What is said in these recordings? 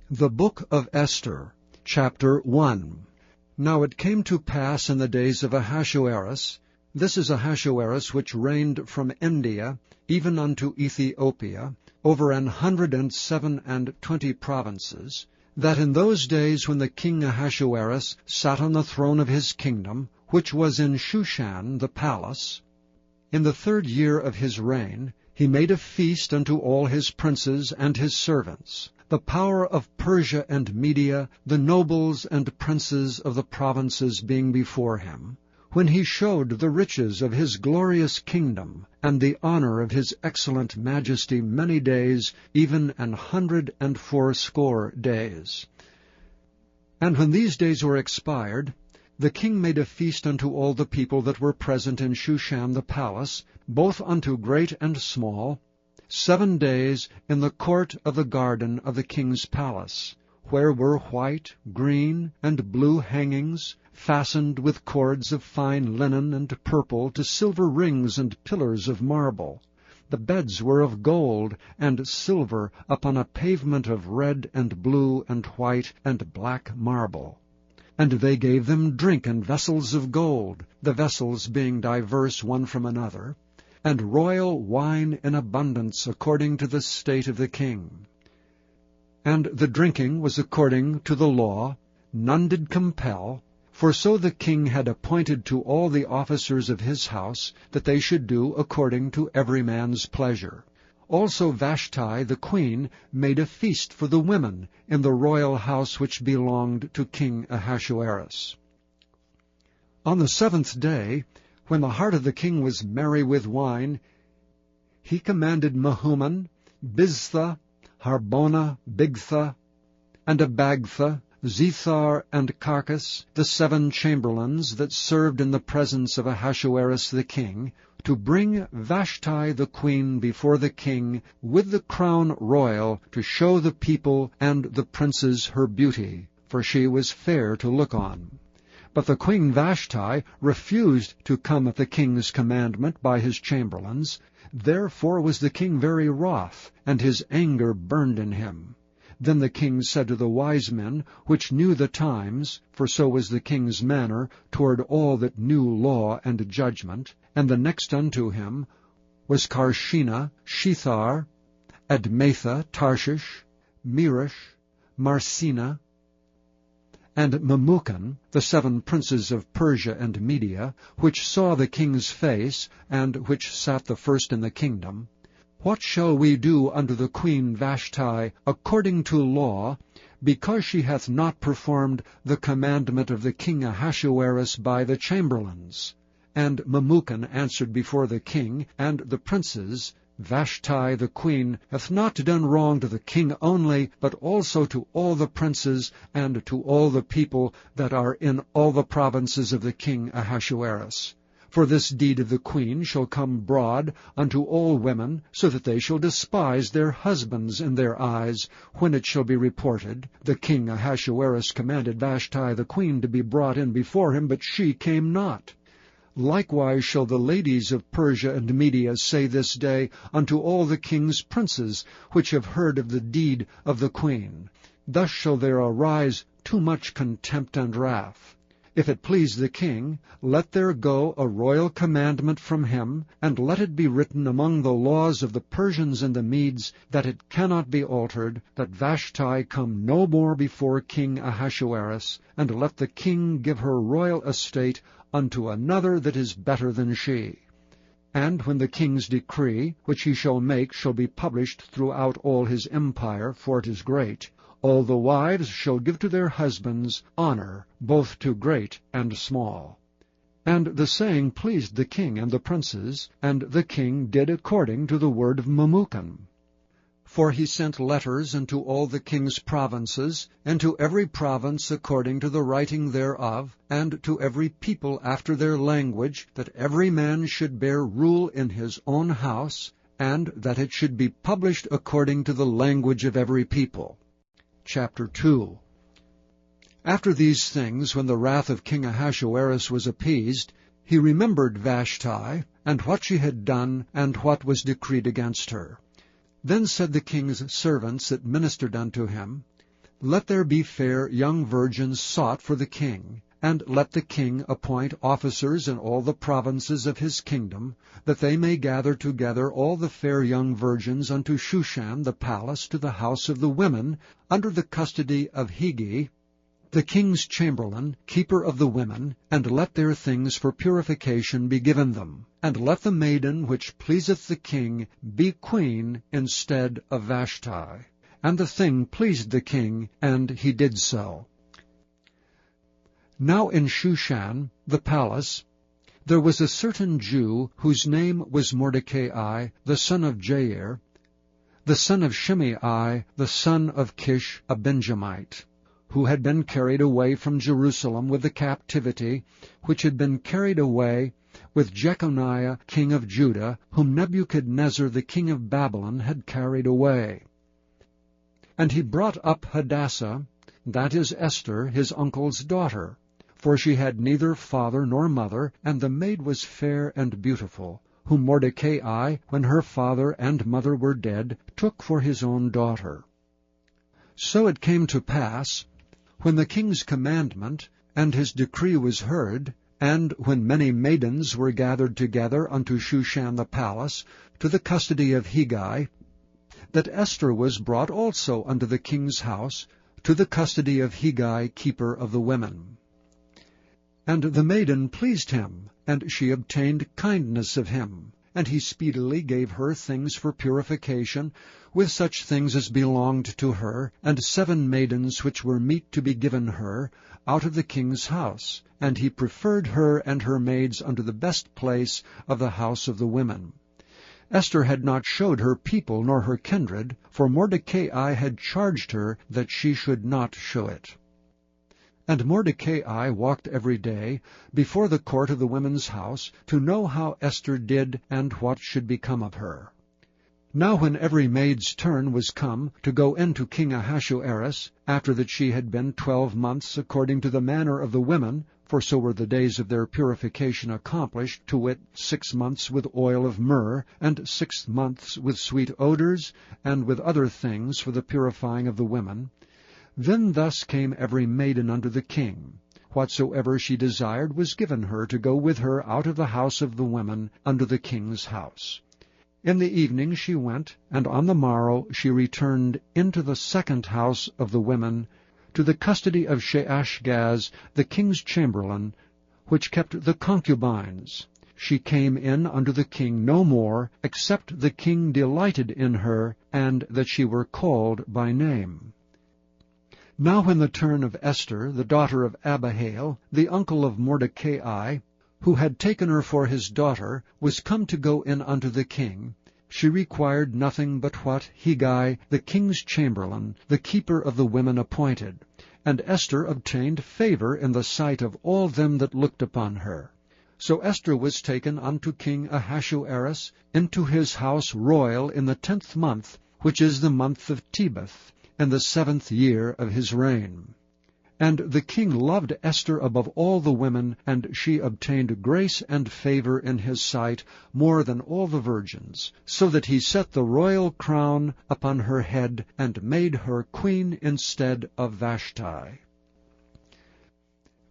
The Book of Esther, Chapter 1. Now it came to pass in the days of Ahasuerus, this is Ahasuerus which reigned from India even unto Ethiopia, over 127 provinces, that in those days when the king Ahasuerus sat on the throne of his kingdom, which was in Shushan the palace, in the 3rd year of his reign, he made a feast unto all his princes and his servants, the power of Persia and Media, the nobles and princes of the provinces being before him, when he showed the riches of his glorious kingdom, and the honor of his excellent majesty many days, even 180 days. And when these days were expired, the king made a feast unto all the people that were present in Shushan the palace, both unto great and small, 7 days in the court of the garden of the king's palace, where were white, green, and blue hangings, fastened with cords of fine linen and purple to silver rings and pillars of marble. The beds were of gold and silver upon a pavement of red and blue and white and black marble. And they gave them drink in vessels of gold, the vessels being diverse one from another, and royal wine in abundance according to the state of the king. And the drinking was according to the law, none did compel, for so the king had appointed to all the officers of his house, that they should do according to every man's pleasure. Also Vashti the queen made a feast for the women in the royal house which belonged to King Ahasuerus. On the 7th day, when the heart of the king was merry with wine, he commanded Mehuman, Biztha, Harbona, Bigtha, and Abagtha, Zethar, and Carcas, the 7 chamberlains that served in the presence of Ahasuerus the king, to bring Vashti the queen before the king with the crown royal, to show the people and the princes her beauty, for she was fair to look on. But the queen Vashti refused to come at the king's commandment by his chamberlains. Therefore was the king very wroth, and his anger burned in him. Then the king said to the wise men, which knew the times, for so was the king's manner toward all that knew law and judgment, and the next unto him was Carshena, Shethar, Admatha, Tarshish, Meresh, Marsena, and Memucan, the 7 princes of Persia and Media, which saw the king's face, and which sat the first in the kingdom, what shall we do unto the queen Vashti according to law, because she hath not performed the commandment of the king Ahasuerus by the chamberlains? And Memucan answered before the king and the princes, Vashti the queen hath not done wrong to the king only, but also to all the princes and to all the people that are in all the provinces of the king Ahasuerus. For this deed of the queen shall come broad unto all women, so that they shall despise their husbands in their eyes, when it shall be reported, the king Ahasuerus commanded Vashti the queen to be brought in before him, but she came not. Likewise shall the ladies of Persia and Media say this day unto all the king's princes, which have heard of the deed of the queen. Thus shall there arise too much contempt and wrath. If it please the king, let there go a royal commandment from him, and let it be written among the laws of the Persians and the Medes, that it cannot be altered, that Vashti come no more before King Ahasuerus, and let the king give her royal estate unto another that is better than she. And when the king's decree, which he shall make, shall be published throughout all his empire, for it is great, all the wives shall give to their husbands honor, both to great and small. And the saying pleased the king and the princes, and the king did according to the word of Memucan. For he sent letters unto all the king's provinces, and to every province according to the writing thereof, and to every people after their language, that every man should bear rule in his own house, and that it should be published according to the language of every people. Chapter 2. After these things, when the wrath of King Ahasuerus was appeased, he remembered Vashti, and what she had done, and what was decreed against her. Then said the king's servants that ministered unto him, Let there be fair young virgins sought for the king, and let the king appoint officers in all the provinces of his kingdom, that they may gather together all the fair young virgins unto Shushan the palace to the house of the women, under the custody of Hegai, the king's chamberlain, keeper of the women, and let their things for purification be given them. And let the maiden which pleaseth the king be queen instead of Vashti. And the thing pleased the king, and he did so. Now in Shushan, the palace, there was a certain Jew, whose name was Mordecai, the son of Jair, the son of Shimei, the son of Kish, a Benjamite, who had been carried away from Jerusalem with the captivity, which had been carried away with Jeconiah king of Judah, whom Nebuchadnezzar the king of Babylon had carried away. And he brought up Hadassah, that is Esther, his uncle's daughter, for she had neither father nor mother, and the maid was fair and beautiful, whom Mordecai, when her father and mother were dead, took for his own daughter. So it came to pass, when the king's commandment and his decree was heard, and when many maidens were gathered together unto Shushan the palace, to the custody of Hegai, that Esther was brought also unto the king's house, to the custody of Hegai keeper of the women. And the maiden pleased him, and she obtained kindness of him, and he speedily gave her things for purification, with such things as belonged to her, and 7 maidens which were meet to be given her, out of the king's house, and he preferred her and her maids unto the best place of the house of the women. Esther had not showed her people nor her kindred, for Mordecai had charged her that she should not show it. And Mordecai walked every day before the court of the women's house, to know how Esther did and what should become of her. Now when every maid's turn was come to go in to King Ahasuerus, after that she had been 12 months according to the manner of the women, for so were the days of their purification accomplished, to wit, 6 months with oil of myrrh, and 6 months with sweet odors, and with other things for the purifying of the women, then thus came every maiden unto the king. Whatsoever she desired was given her to go with her out of the house of the women unto the king's house. In the evening she went, and on the morrow she returned into the second house of the women, to the custody of Sheashgaz, the king's chamberlain, which kept the concubines. She came in unto the king no more, except the king delighted in her, and that she were called by name. Now when the turn of Esther, the daughter of Abihail, the uncle of Mordecai, who had taken her for his daughter, was come to go in unto the king, she required nothing but what Hegai, the king's chamberlain, the keeper of the women, appointed. And Esther obtained favor in the sight of all them that looked upon her. So Esther was taken unto King Ahasuerus into his house royal in the 10th month, which is the month of Tebeth, in the 7th year of his reign. And the king loved Esther above all the women, and she obtained grace and favor in his sight more than all the virgins, so that he set the royal crown upon her head, and made her queen instead of Vashti.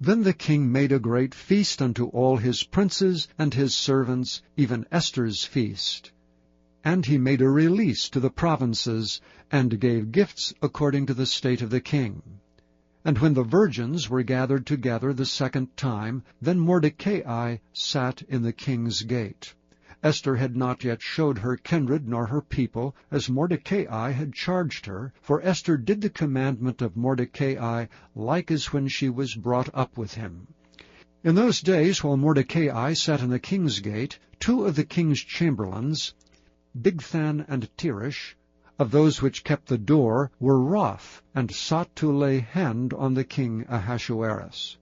Then the king made a great feast unto all his princes and his servants, even Esther's feast. And he made a release to the provinces, and gave gifts according to the state of the king. And when the virgins were gathered together the second time, then Mordecai sat in the king's gate. Esther had not yet showed her kindred nor her people, as Mordecai had charged her, for Esther did the commandment of Mordecai like as when she was brought up with him. In those days, while Mordecai sat in the king's gate, 2 of the king's chamberlains, Bigthan and Teresh, of those which kept the door, were wroth, and sought to lay hand on the king Ahasuerus.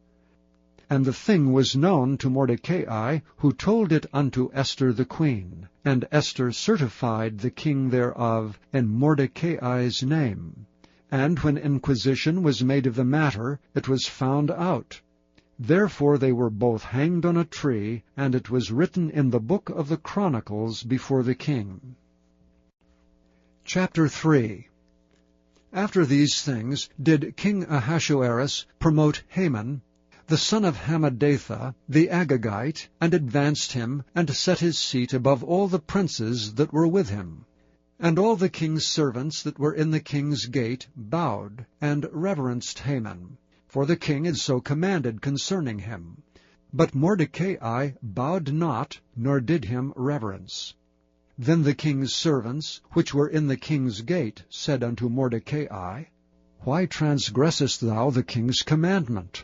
And the thing was known to Mordecai, who told it unto Esther the queen. And Esther certified the king thereof in Mordecai's name. And when inquisition was made of the matter, it was found out. Therefore they were both hanged on a tree, and it was written in the book of the Chronicles before the king. Chapter 3. After these things did King Ahasuerus promote Haman, the son of Hammedatha, the Agagite, and advanced him, and set his seat above all the princes that were with him. And all the king's servants that were in the king's gate bowed, and reverenced Haman, for the king had so commanded concerning him. But Mordecai bowed not, nor did him reverence. Then the king's servants, which were in the king's gate, said unto Mordecai, Why transgressest thou the king's commandment?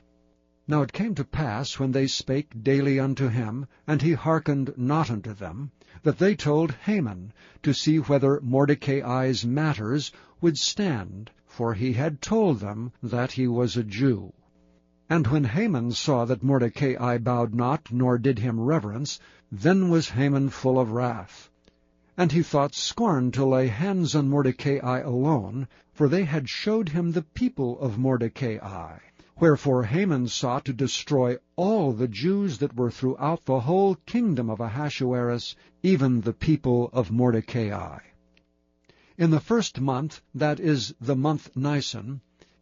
Now it came to pass, when they spake daily unto him, and he hearkened not unto them, that they told Haman, to see whether Mordecai's matters would stand, for he had told them that he was a Jew. And when Haman saw that Mordecai bowed not, nor did him reverence, then was Haman full of wrath. And he thought scorn to lay hands on Mordecai alone, for they had showed him the people of Mordecai. Wherefore Haman sought to destroy all the Jews that were throughout the whole kingdom of Ahasuerus, even the people of Mordecai. In the first month, that is the month Nisan,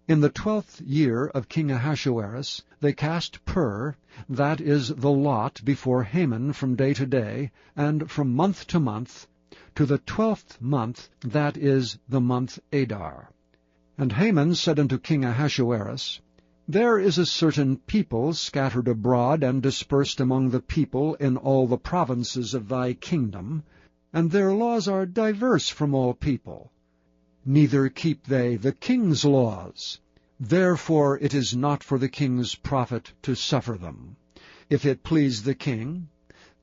in the 12th year of King Ahasuerus, they cast pur, that is the lot, before Haman from day to day, and from month to month, to the 12th month, that is the month Adar. And Haman said unto King Ahasuerus, There is a certain people scattered abroad and dispersed among the people in all the provinces of thy kingdom, and their laws are diverse from all people. Neither keep they the king's laws. Therefore it is not for the king's profit to suffer them. If it please the king,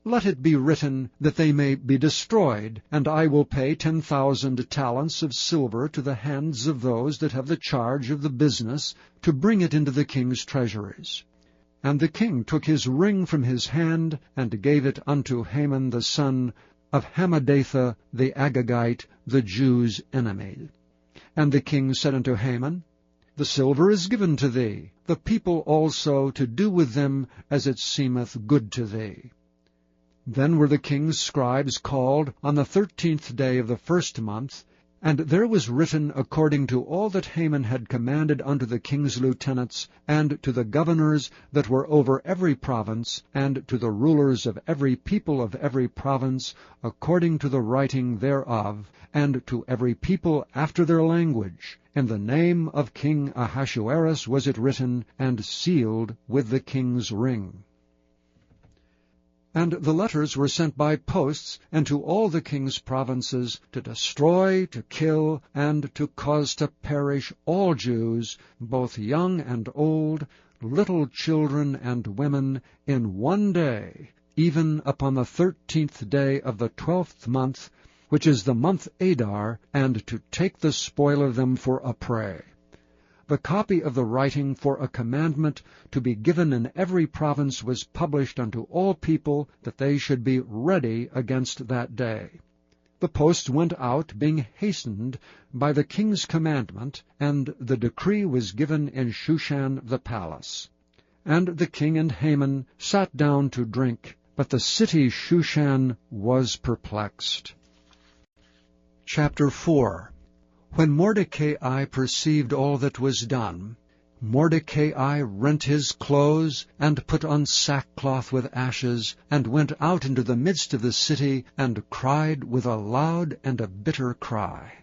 let it be written that they may be destroyed, and I will pay 10,000 talents of silver to the hands of those that have the charge of the business, to bring it into the king's treasuries. And the king took his ring from his hand, and gave it unto Haman the son of Hammedatha the Agagite, the Jews' enemy. And the king said unto Haman, The silver is given to thee, the people also to do with them as it seemeth good to thee. Then were the king's scribes called on the 13th day of the first month, and there was written according to all that Haman had commanded unto the king's lieutenants, and to the governors that were over every province, and to the rulers of every people of every province, according to the writing thereof, and to every people after their language. In the name of King Ahasuerus was it written, and sealed with the king's ring. And the letters were sent by posts, and to all the king's provinces, to destroy, to kill, and to cause to perish all Jews, both young and old, little children and women, in one day, even upon the 13th day of the 12th month, which is the month Adar, and to take the spoil of them for a prey. The copy of the writing for a commandment to be given in every province was published unto all people, that they should be ready against that day. The post went out, being hastened by the king's commandment, and the decree was given in Shushan the palace. And the king and Haman sat down to drink, but the city Shushan was perplexed. Chapter 4. When Mordecai perceived all that was done, Mordecai rent his clothes, and put on sackcloth with ashes, and went out into the midst of the city, and cried with a loud and a bitter cry,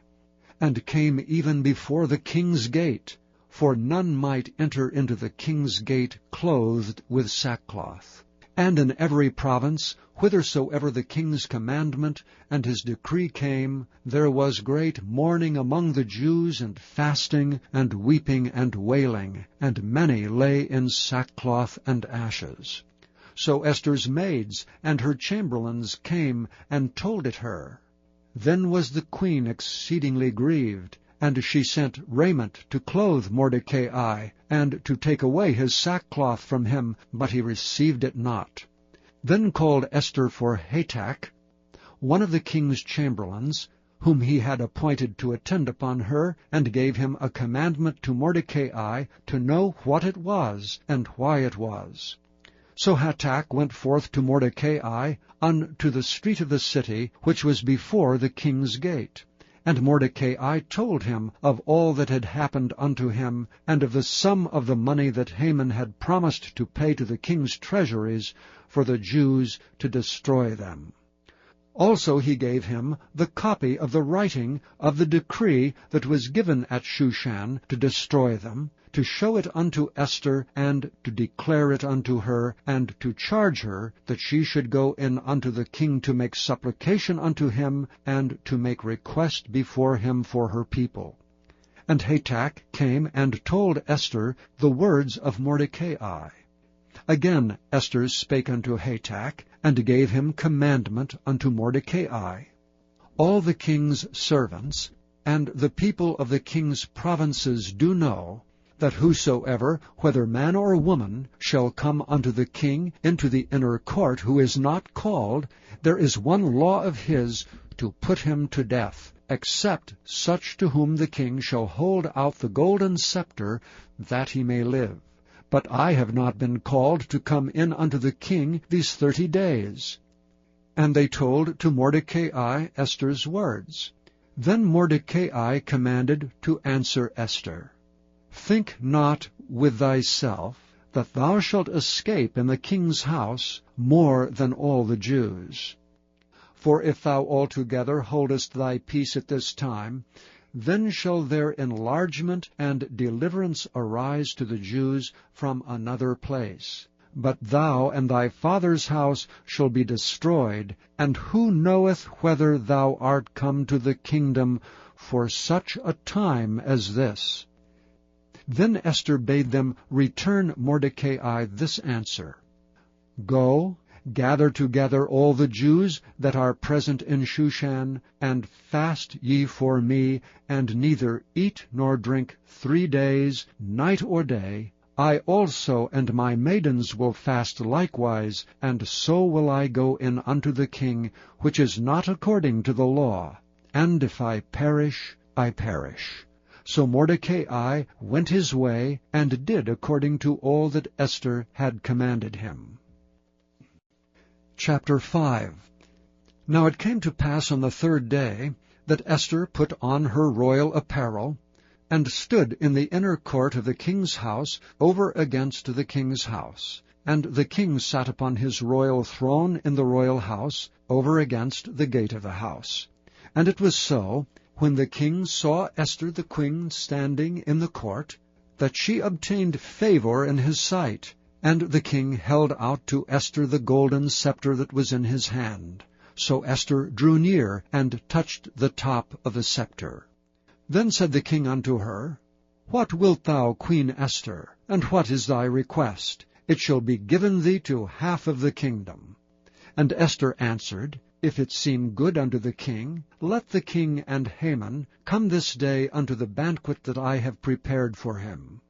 and came even before the king's gate, for none might enter into the king's gate clothed with sackcloth. And in every province, whithersoever the king's commandment and his decree came, there was great mourning among the Jews, and fasting, and weeping, and wailing, and many lay in sackcloth and ashes. So Esther's maids and her chamberlains came and told it her. Then was the queen exceedingly grieved, and she sent raiment to clothe Mordecai, and to take away his sackcloth from him, but he received it not. Then called Esther for Hatach, one of the king's chamberlains, whom he had appointed to attend upon her, and gave him a commandment to Mordecai to know what it was, and why it was. So Hatach went forth to Mordecai unto the street of the city, which was before the king's gate. And Mordecai told him of all that had happened unto him, and of the sum of the money that Haman had promised to pay to the king's treasuries for the Jews to destroy them. Also he gave him the copy of the writing of the decree that was given at Shushan to destroy them, to show it unto Esther, and to declare it unto her, and to charge her that she should go in unto the king to make supplication unto him, and to make request before him for her people. And Hatach came and told Esther the words of Mordecai. Again Esther spake unto Hatach, and gave him commandment unto Mordecai. All the king's servants and the people of the king's provinces do know that whosoever, whether man or woman, shall come unto the king into the inner court, who is not called, there is one law of his, to put him to death, except such to whom the king shall hold out the golden scepter, that he may live. But I have not been called to come in unto the king these 30 days. And they told to Mordecai Esther's words. Then Mordecai commanded to answer Esther, Think not with thyself that thou shalt escape in the king's house more than all the Jews. For if thou altogether holdest thy peace at this time, then shall their enlargement and deliverance arise to the Jews from another place. But thou and thy father's house shall be destroyed, and who knoweth whether thou art come to the kingdom for such a time as this? Then Esther bade them return Mordecai this answer, Go, gather together all the Jews that are present in Shushan, and fast ye for me, and neither eat nor drink 3 days, night or day. I also and my maidens will fast likewise, and so will I go in unto the king, which is not according to the law. And if I perish, I perish. So Mordecai went his way, and did according to all that Esther had commanded him. Chapter 5. Now it came to pass on the 3rd day, that Esther put on her royal apparel, and stood in the inner court of the king's house, over against the king's house. And the king sat upon his royal throne in the royal house, over against the gate of the house. And it was so, when the king saw Esther the queen standing in the court, that she obtained favor in his sight. And the king held out to Esther the golden scepter that was in his hand. So Esther drew near, and touched the top of the scepter. Then said the king unto her, What wilt thou, Queen Esther, and what is thy request? It shall be given thee to half of the kingdom. And Esther answered, If it seem good unto the king, let the king and Haman come this day unto the banquet that I have prepared for him.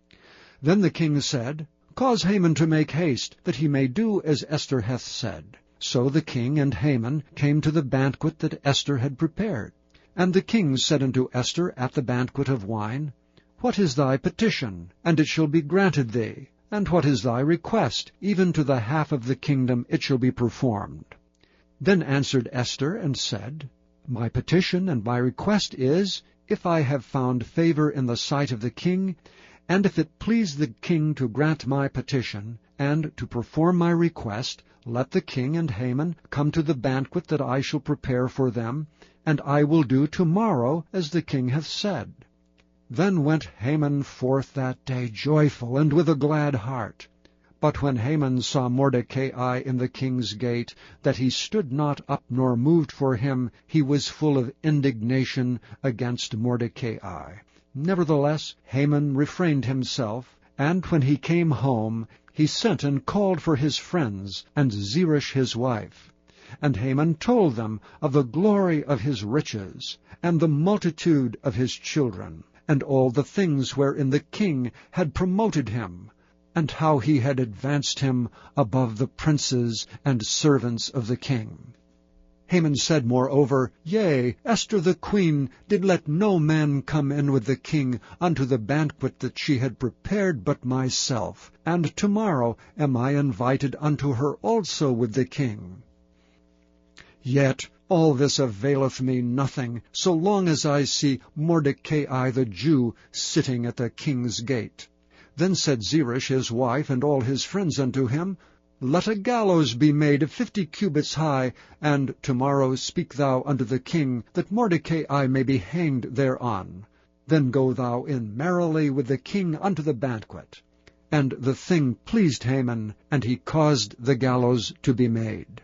Then the king said, Cause Haman to make haste, that he may do as Esther hath said. So the king and Haman came to the banquet that Esther had prepared. And the king said unto Esther at the banquet of wine, What is thy petition? And it shall be granted thee. And what is thy request? Even to the half of the kingdom it shall be performed. Then answered Esther and said, My petition and my request is, if I have found favor in the sight of the king, and if it please the king to grant my petition, and to perform my request, let the king and Haman come to the banquet that I shall prepare for them, and I will do tomorrow as the king hath said. Then went Haman forth that day joyful, and with a glad heart. But when Haman saw Mordecai in the king's gate, that he stood not up nor moved for him, he was full of indignation against Mordecai. Nevertheless Haman refrained himself, and when he came home, he sent and called for his friends, and Zeresh his wife. And Haman told them of the glory of his riches, and the multitude of his children, and all the things wherein the king had promoted him, and how he had advanced him above the princes and servants of the king. Haman said moreover, Yea, Esther the queen did let no man come in with the king unto the banquet that she had prepared but myself, and tomorrow am I invited unto her also with the king. Yet All this availeth me nothing, so long as I see Mordecai the Jew sitting at the king's gate. Then said Zeresh his wife and all his friends unto him, Let a gallows be made 50 cubits high, and tomorrow speak thou unto the king, that Mordecai may be hanged thereon. Then go thou in merrily with the king unto the banquet. And the thing pleased Haman, and he caused the gallows to be made.